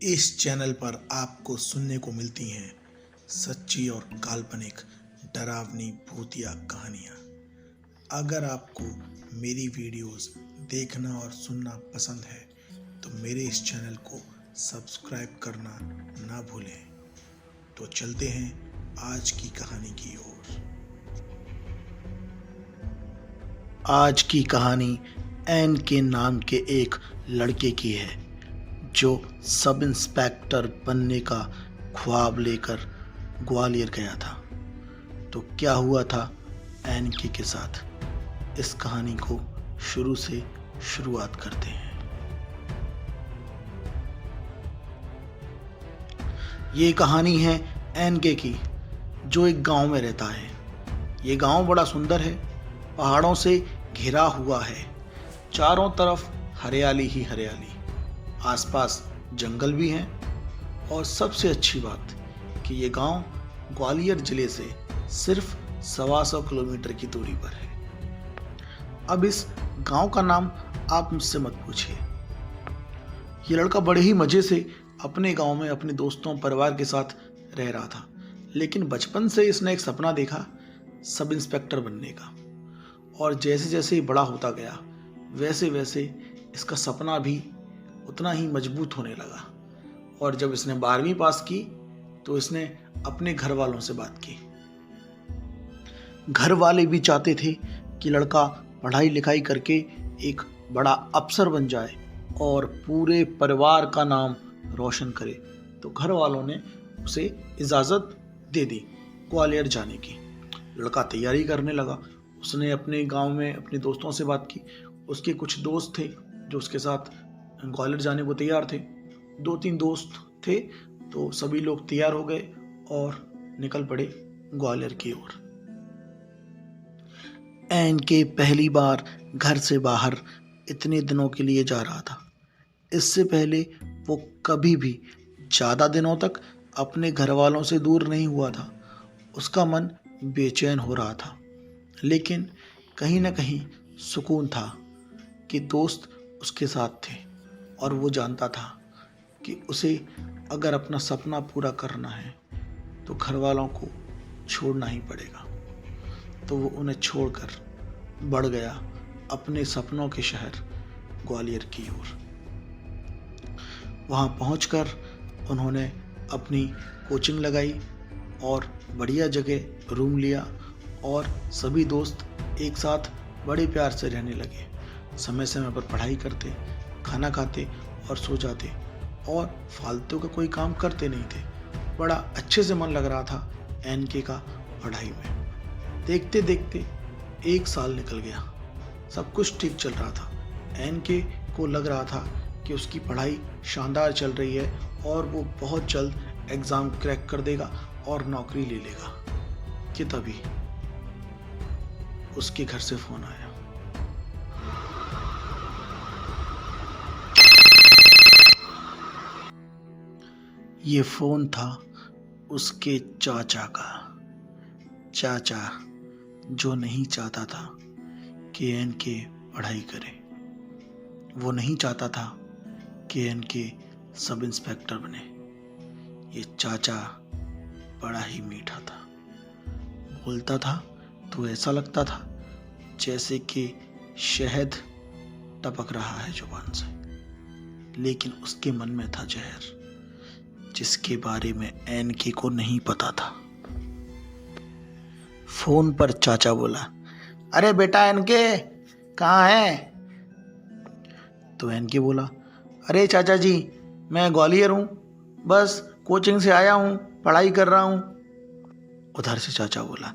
इस चैनल पर आपको सुनने को मिलती हैं सच्ची और काल्पनिक डरावनी भूतिया कहानियाँ। अगर आपको मेरी वीडियोस देखना और सुनना पसंद है तो मेरे इस चैनल को सब्सक्राइब करना ना भूलें। तो चलते हैं आज की कहानी की ओर। आज की कहानी एन के नाम के एक लड़के की है जो सब इंस्पेक्टर बनने का ख्वाब लेकर ग्वालियर गया था। तो क्या हुआ था एन के साथ, इस कहानी को शुरू से शुरुआत करते हैं। ये कहानी है एन की, जो एक गांव में रहता है। ये गांव बड़ा सुंदर है, पहाड़ों से घिरा हुआ है, चारों तरफ हरियाली ही हरियाली, आसपास जंगल भी हैं और सबसे अच्छी बात कि ये गांव ग्वालियर जिले से सिर्फ 125 किलोमीटर की दूरी पर है। अब इस गांव का नाम आप मुझसे मत पूछिए। ये लड़का बड़े ही मजे से अपने गांव में अपने दोस्तों परिवार के साथ रह रहा था, लेकिन बचपन से इसने एक सपना देखा सब इंस्पेक्टर बनने का। और जैसे जैसे बड़ा होता गया वैसे वैसे इसका सपना भी उतना ही मजबूत होने लगा। और जब इसने 12वीं पास की तो इसने अपने घर वालों से बात की। घर वाले भी चाहते थे कि लड़का पढ़ाई लिखाई करके एक बड़ा अफसर बन जाए और पूरे परिवार का नाम रोशन करे। तो घर वालों ने उसे इजाज़त दे दी ग्वालियर जाने की। लड़का तैयारी करने लगा। उसने अपने गांव में अपने दोस्तों से बात की। उसके कुछ दोस्त थे जो उसके साथ ग्वालियर जाने को तैयार थे। 2-3 दोस्त थे, तो सभी लोग तैयार हो गए और निकल पड़े ग्वालियर की ओर। एन के पहली बार घर से बाहर इतने दिनों के लिए जा रहा था। इससे पहले वो कभी भी ज़्यादा दिनों तक अपने घर वालों से दूर नहीं हुआ था। उसका मन बेचैन हो रहा था, लेकिन कहीं ना कहीं सुकून था कि दोस्त उसके साथ थे और वो जानता था कि उसे अगर अपना सपना पूरा करना है तो घर वालों को छोड़ना ही पड़ेगा। तो वो उन्हें छोड़कर बढ़ गया अपने सपनों के शहर ग्वालियर की ओर। वहाँ पहुंचकर उन्होंने अपनी कोचिंग लगाई और बढ़िया जगह रूम लिया और सभी दोस्त एक साथ बड़े प्यार से रहने लगे। समय समय पर पढ़ाई करते, खाना खाते और सो जाते और फालतू का कोई काम करते नहीं थे। बड़ा अच्छे से मन लग रहा था एन के का पढ़ाई में। देखते देखते 1 साल निकल गया। सब कुछ ठीक चल रहा था। एन के को लग रहा था कि उसकी पढ़ाई शानदार चल रही है और वो बहुत जल्द एग्ज़ाम क्रैक कर देगा और नौकरी ले लेगा कि तभी उसके घर से फ़ोन आया। ये फ़ोन था उसके चाचा का। चाचा जो नहीं चाहता था कि एन के पढ़ाई करे। वो नहीं चाहता था कि एन के सब इंस्पेक्टर बने। ये चाचा बड़ा ही मीठा था। बोलता था तो ऐसा लगता था जैसे कि शहद टपक रहा है जुबान से, लेकिन उसके मन में था जहर, जिसके बारे में एन के को नहीं पता था। फोन पर चाचा बोला, अरे बेटा एन के कहाँ है? तो एन के बोला, अरे चाचा जी मैं ग्वालियर हूँ, बस कोचिंग से आया हूँ, पढ़ाई कर रहा हूँ। उधर से चाचा बोला,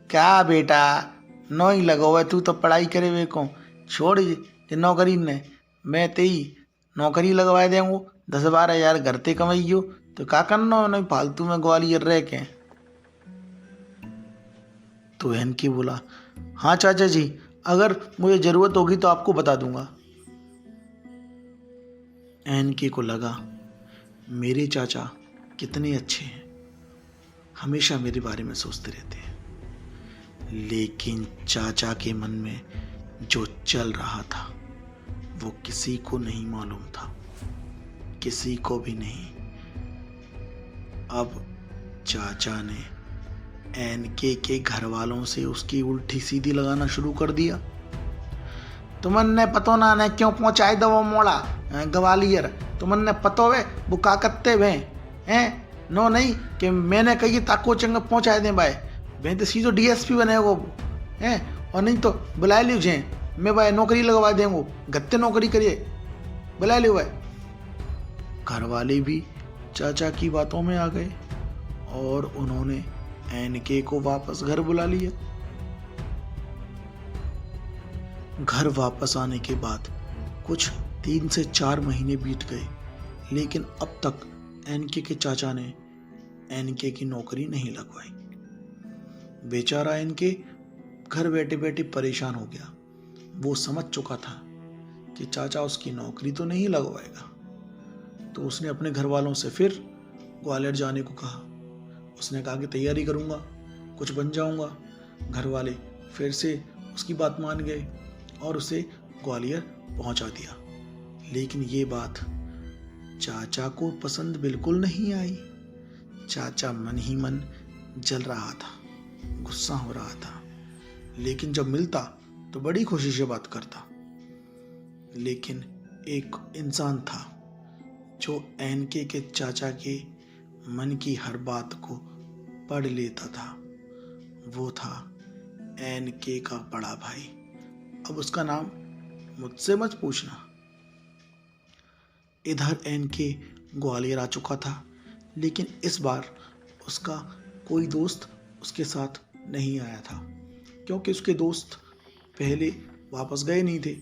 क्या बेटा नो ही लगो है, तू तो पढ़ाई करे वे को छोड़ नौकरी ने, मैं तेई नौकरी लगवा देंगो 10-12 हज़ार घर ते कमाइयो तो का करना नहीं फालतू में ग्वालियर रह के। तो एन के बोला, हाँ चाचा जी अगर मुझे ज़रूरत होगी तो आपको बता दूंगा। एन के को लगा मेरे चाचा कितने अच्छे हैं, हमेशा मेरे बारे में सोचते रहते हैं। लेकिन चाचा के मन में जो चल रहा था वो किसी को नहीं मालूम था। किसी को भी नहीं। अब चाचा ने एनके के घर वालों से उसकी उल्टी सीधी लगाना शुरू कर दिया। तुमने पतो ना ने क्यों पहुंचाए दो वो मोड़ा ग्वालियर, तुमने पतो वे वो का कत्ते वे हैं नो नहीं कि मैंने कही ताको चंग पहुंचाए दे भाई, वे तो सीधो डीएसपी बने वो हैं, और नहीं तो बुला लियो जे मैं भाई नौकरी लगवा देंगे, गत्ते नौकरी करिए बुला लियो भाई। घर वाले भी चाचा की बातों में आ गए और उन्होंने एनके को वापस घर बुला लिया। घर वापस आने के बाद कुछ 3 से 4 महीने बीत गए, लेकिन अब तक एनके के चाचा ने एनके की नौकरी नहीं लगवाई। बेचारा एनके घर बैठे बैठे परेशान हो गया। वो समझ चुका था कि चाचा उसकी नौकरी तो नहीं लगवाएगा, तो उसने अपने घर वालों से फिर ग्वालियर जाने को कहा। उसने कहा कि तैयारी करूंगा, कुछ बन जाऊंगा। घर वाले फिर से उसकी बात मान गए और उसे ग्वालियर पहुंचा दिया। लेकिन ये बात चाचा को पसंद बिल्कुल नहीं आई। चाचा मन ही मन जल रहा था, गुस्सा हो रहा था, लेकिन जब मिलता तो बड़ी खुशी से बात करता। लेकिन एक इंसान था जो एनके के चाचा के मन की हर बात को पढ़ लेता था। वो था एनके का बड़ा भाई। अब उसका नाम मुझसे मत पूछना। इधर एनके ग्वालियर आ चुका था, लेकिन इस बार उसका कोई दोस्त उसके साथ नहीं आया था, क्योंकि उसके दोस्त पहले वापस गए नहीं थे।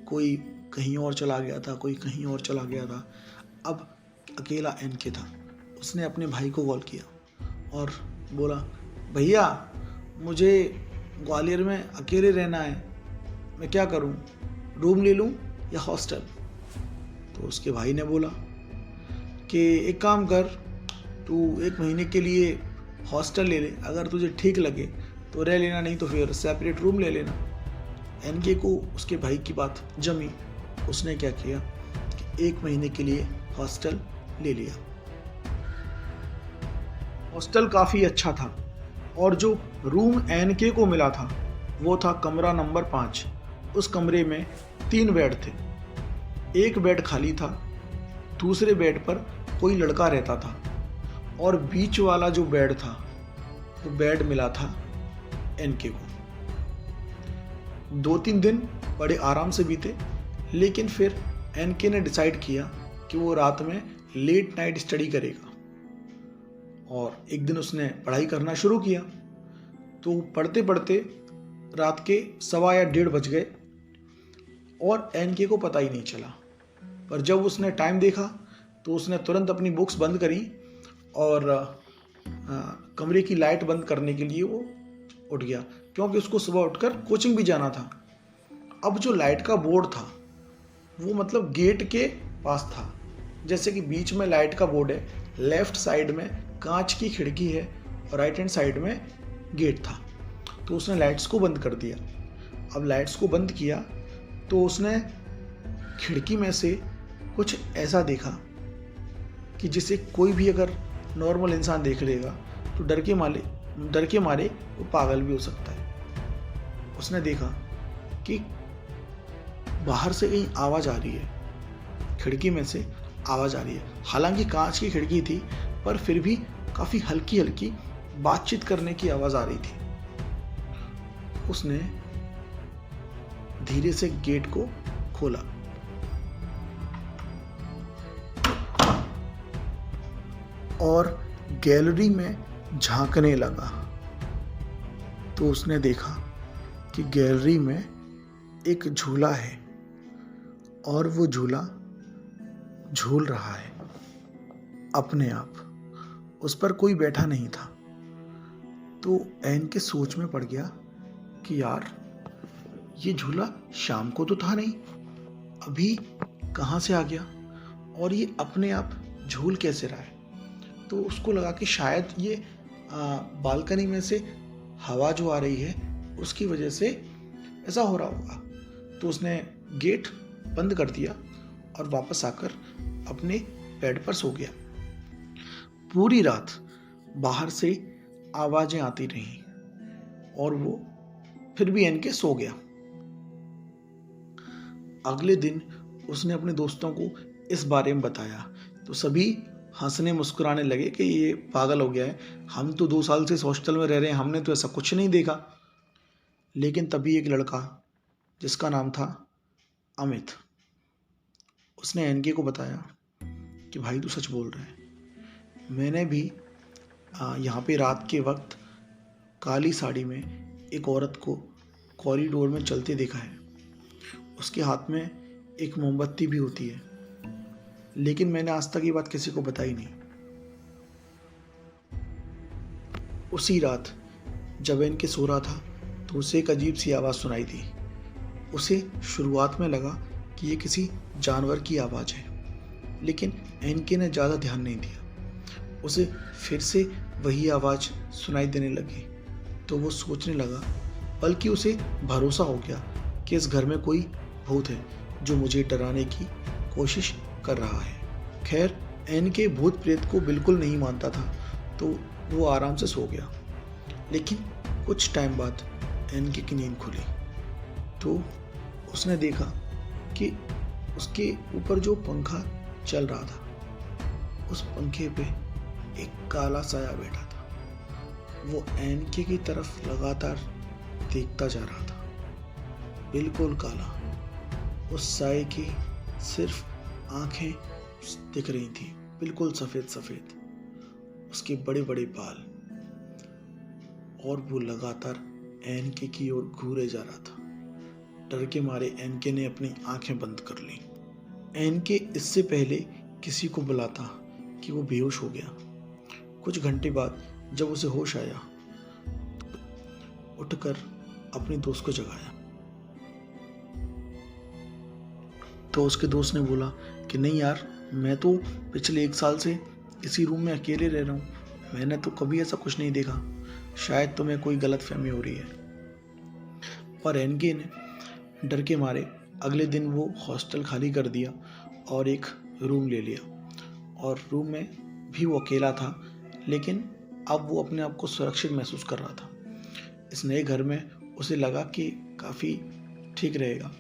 कोई कहीं और चला गया था, कोई कहीं और चला गया था। अब अकेला एनके था। उसने अपने भाई को कॉल किया और बोला, भैया मुझे ग्वालियर में अकेले रहना है, मैं क्या करूं, रूम ले लूं या हॉस्टल? तो उसके भाई ने बोला कि एक काम कर, तू 1 महीने के लिए हॉस्टल ले ले, अगर तुझे ठीक लगे तो रह लेना, नहीं तो फिर सेपरेट रूम ले लेना। एनके को उसके भाई की बात जमी। उसने क्या किया कि 1 महीने के लिए हॉस्टल ले लिया। हॉस्टल काफ़ी अच्छा था और जो रूम एनके को मिला था वो था कमरा नंबर 5। उस कमरे में 3 बेड थे। एक बेड खाली था, दूसरे बेड पर कोई लड़का रहता था और बीच वाला जो बेड था वो बेड मिला था एनके को। 2-3 दिन बड़े आराम से बीते, लेकिन फिर एनके ने डिसाइड किया कि वो रात में लेट नाइट स्टडी करेगा। और एक दिन उसने पढ़ाई करना शुरू किया, तो पढ़ते पढ़ते रात के 1:15 या 1:30 बज गए और एनके को पता ही नहीं चला। पर जब उसने टाइम देखा तो उसने तुरंत अपनी बुक्स बंद करी और कमरे की लाइट बंद करने के लिए वो उठ गया, क्योंकि उसको सुबह उठकर कोचिंग भी जाना था। अब जो लाइट का बोर्ड था वो मतलब गेट के पास था। जैसे कि बीच में लाइट का बोर्ड है, लेफ्ट साइड में कांच की खिड़की है और राइट हैंड साइड में गेट था। तो उसने लाइट्स को बंद कर दिया। अब लाइट्स को बंद किया तो उसने खिड़की में से कुछ ऐसा देखा कि जिसे कोई भी अगर नॉर्मल इंसान देख लेगा तो डर के मारे वो पागल भी हो सकता है। उसने देखा कि बाहर से कहीं आवाज़ आ रही है, खिड़की में से आवाज़ आ रही है। हालांकि कांच की खिड़की थी, पर फिर भी काफ़ी हल्की हल्की बातचीत करने की आवाज़ आ रही थी। उसने धीरे से गेट को खोला और गैलरी में झांकने लगा। तो उसने देखा कि गैलरी में एक झूला है और वो झूला झूल रहा है अपने आप। उस पर कोई बैठा नहीं था। तो एनके सोच में पड़ गया कि यार ये झूला शाम को तो था नहीं, अभी कहाँ से आ गया और ये अपने आप झूल कैसे रहा है। तो उसको लगा कि शायद ये बालकनी में से हवा जो आ रही है उसकी वजह से ऐसा हो रहा होगा। तो उसने गेट बंद कर दिया और वापस आकर अपने बेड पर सो गया। पूरी रात बाहर से आवाजें आती रहीं और वो फिर भी एनके सो गया। अगले दिन उसने अपने दोस्तों को इस बारे में बताया तो सभी हंसने मुस्कुराने लगे कि ये पागल हो गया है, हम तो 2 साल से इस हॉस्टल में रह रहे हैं, हमने तो ऐसा कुछ नहीं देखा। लेकिन तभी एक लड़का जिसका नाम था अमित, उसने एनके को बताया कि भाई तू सच बोल रहा है, मैंने भी यहाँ पे रात के वक्त काली साड़ी में एक औरत को कॉरिडोर में चलते देखा है। उसके हाथ में एक मोमबत्ती भी होती है, लेकिन मैंने आज तक ये बात किसी को बताई नहीं। उसी रात जब एनके सो रहा था तो उसे एक अजीब सी आवाज़ सुनाई दी। उसे शुरुआत में लगा कि ये किसी जानवर की आवाज़ है, लेकिन एनके ने ज़्यादा ध्यान नहीं दिया। उसे फिर से वही आवाज़ सुनाई देने लगी तो वो सोचने लगा, बल्कि उसे भरोसा हो गया कि इस घर में कोई भूत है जो मुझे डराने की कोशिश कर रहा है। खैर, एनके भूत प्रेत को बिल्कुल नहीं मानता था तो वो आराम से सो गया। लेकिन कुछ टाइम बाद एनके की नींद खुली तो उसने देखा कि उसके ऊपर जो पंखा चल रहा था, उस पंखे पे एक काला साया बैठा था। वो एनके की तरफ लगातार देखता जा रहा था, बिल्कुल काला। उस साये की सिर्फ आंखें दिख रही थी, बिल्कुल सफेद सफेद, उसके बड़े बड़े बाल, और वो लगातार एनके की ओर घूरे जा रहा था। डर के मारे एनके ने अपनी आंखें बंद कर ली। एनके इससे पहले किसी को बुलाता कि वो बेहोश हो गया। कुछ घंटे बाद जब उसे होश आया, उठकर अपने दोस्त को जगाया तो उसके दोस्त ने बोला कि नहीं यार, मैं तो पिछले 1 साल से इसी रूम में अकेले रह रहा हूँ, मैंने तो कभी ऐसा कुछ नहीं देखा, शायद तुम्हें कोई गलतफहमी हो रही है। पर एनके ने डर के मारे अगले दिन वो हॉस्टल खाली कर दिया और एक रूम ले लिया। और रूम में भी वो अकेला था, लेकिन अब वो अपने आप को सुरक्षित महसूस कर रहा था। इस नए घर में उसे लगा कि काफ़ी ठीक रहेगा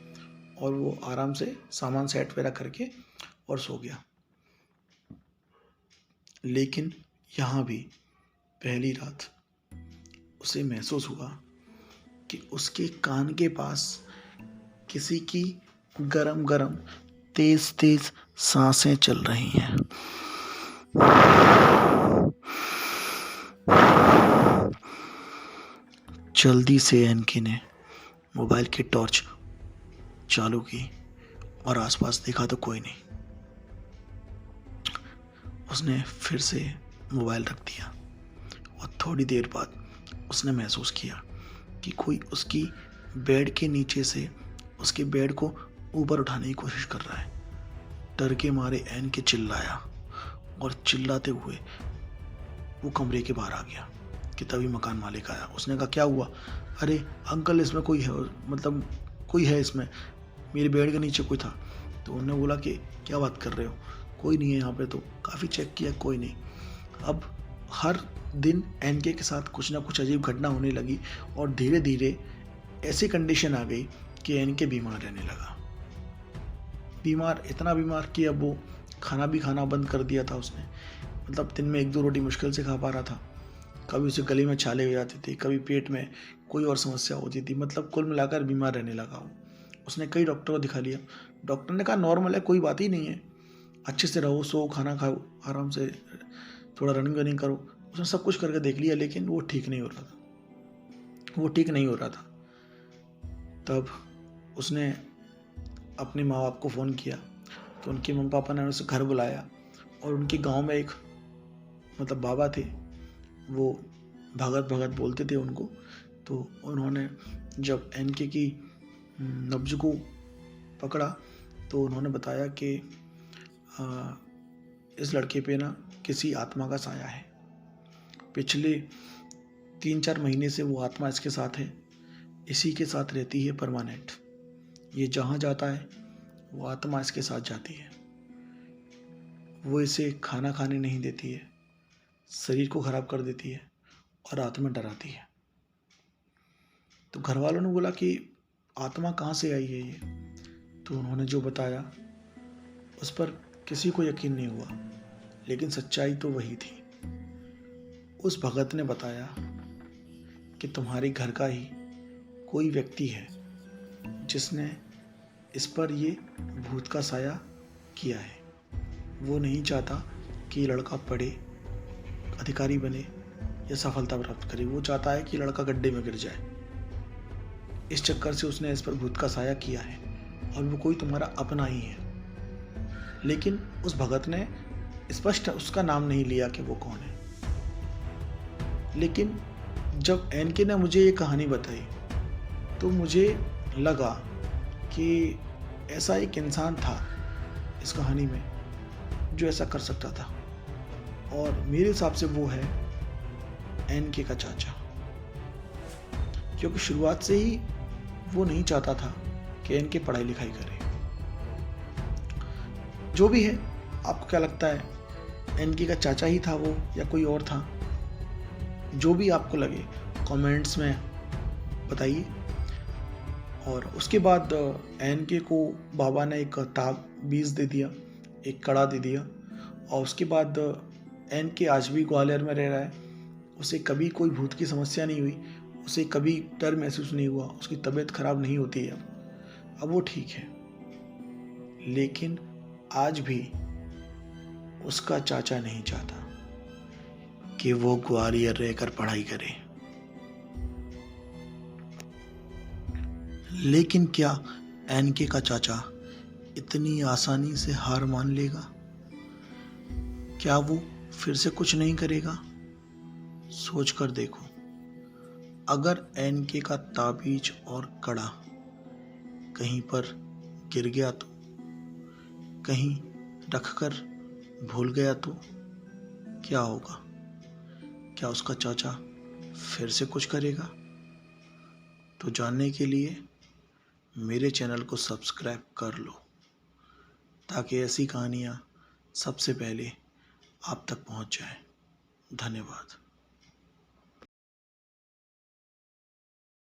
और वो आराम से सामान सेट वगैरह करके और सो गया। लेकिन यहाँ भी पहली रात उसे महसूस हुआ कि उसके कान के पास किसी की गरम गरम तेज तेज सांसें चल रही हैं। जल्दी से एनके ने मोबाइल की टॉर्च चालू की और आसपास देखा तो कोई नहीं। उसने फिर से मोबाइल रख दिया और थोड़ी देर बाद उसने महसूस किया कि कोई उसकी बेड के नीचे से उसके बेड को ऊपर उठाने की कोशिश कर रहा है। डर के मारे एनके चिल्लाया और चिल्लाते हुए वो कमरे के बाहर आ गया कि तभी मकान मालिक आया। उसने कहा क्या हुआ? अरे अंकल, इसमें कोई है, मतलब कोई है इसमें, मेरे बेड के नीचे कोई था। तो उन्होंने बोला कि क्या बात कर रहे हो, कोई नहीं है यहाँ पे। तो काफ़ी चेक किया, कोई नहीं। अब हर दिन एनके के साथ कुछ ना कुछ अजीब घटना होने लगी और धीरे धीरे ऐसी कंडीशन आ गई कि एनके बीमार रहने लगा। बीमार, इतना बीमार कि अब वो खाना भी खाना बंद कर दिया था उसने। मतलब दिन में 1-2 रोटी मुश्किल से खा पा रहा था। कभी उसे गले में छाले हो जाते थे, कभी पेट में कोई और समस्या होती थी। मतलब कुल मिलाकर बीमार रहने लगा वो। उसने कई डॉक्टर को दिखा लिया। डॉक्टर ने कहा नॉर्मल है, कोई बात ही नहीं है, अच्छे से रहो, सो, खाना खाओ, आराम से थोड़ा रनिंग वनिंग करो। उसने सब कुछ करके देख लिया, लेकिन वो ठीक नहीं हो रहा था। तब उसने अपने माँ बाप को फ़ोन किया तो उनके मम्मी पापा ने उसे घर बुलाया और उनके गांव में एक मतलब बाबा थे, वो भगत बोलते थे उनको। तो उन्होंने जब एनके की नब्ज को पकड़ा तो उन्होंने बताया कि इस लड़के पे ना किसी आत्मा का साया है। पिछले 3-4 महीने से वो आत्मा इसके साथ है, इसी के साथ रहती है परमानेंट। ये जहाँ जाता है वो आत्मा इसके साथ जाती है। वो इसे खाना खाने नहीं देती है, शरीर को खराब कर देती है और रात में डराती है। तो घर वालों ने बोला कि आत्मा कहाँ से आई है ये? तो उन्होंने जो बताया उस पर किसी को यकीन नहीं हुआ, लेकिन सच्चाई तो वही थी। उस भगत ने बताया कि तुम्हारे घर का ही कोई व्यक्ति है जिसने इस पर ये भूत का साया किया है। वो नहीं चाहता कि लड़का पढ़े, अधिकारी बने या सफलता प्राप्त करे। वो चाहता है कि लड़का गड्ढे में गिर जाए। इस चक्कर से उसने इस पर भूत का साया किया है और वो कोई तुम्हारा अपना ही है। लेकिन उस भगत ने स्पष्ट उसका नाम नहीं लिया कि वो कौन है। लेकिन जब एनके ने मुझे ये कहानी बताई तो मुझे लगा कि ऐसा एक इंसान था इस कहानी में जो ऐसा कर सकता था, और मेरे हिसाब से वो है एनके का चाचा। क्योंकि शुरुआत से ही वो नहीं चाहता था कि एनके पढ़ाई लिखाई करे। जो भी है, आपको क्या लगता है, एनके का चाचा ही था वो या कोई और था? जो भी आपको लगे कमेंट्स में बताइए। और उसके बाद एनके को बाबा ने एक ताबीज़ दे दिया, एक कड़ा दे दिया, और उसके बाद एनके आज भी ग्वालियर में रह रहा है। उसे कभी कोई भूत की समस्या नहीं हुई, उसे कभी डर महसूस नहीं हुआ, उसकी तबीयत खराब नहीं होती है। अब वो ठीक है। लेकिन आज भी उसका चाचा नहीं चाहता कि वो ग्वालियर रहकर पढ़ाई करे। लेकिन क्या एनके का चाचा इतनी आसानी से हार मान लेगा? क्या वो फिर से कुछ नहीं करेगा? सोच कर देखो, अगर एनके का ताबीज और कड़ा कहीं पर गिर गया तो, कहीं रखकर भूल गया तो क्या होगा? क्या उसका चाचा फिर से कुछ करेगा? तो जानने के लिए मेरे चैनल को सब्सक्राइब कर लो, ताकि ऐसी कहानियाँ सबसे पहले आप तक पहुँच जाएं। धन्यवाद।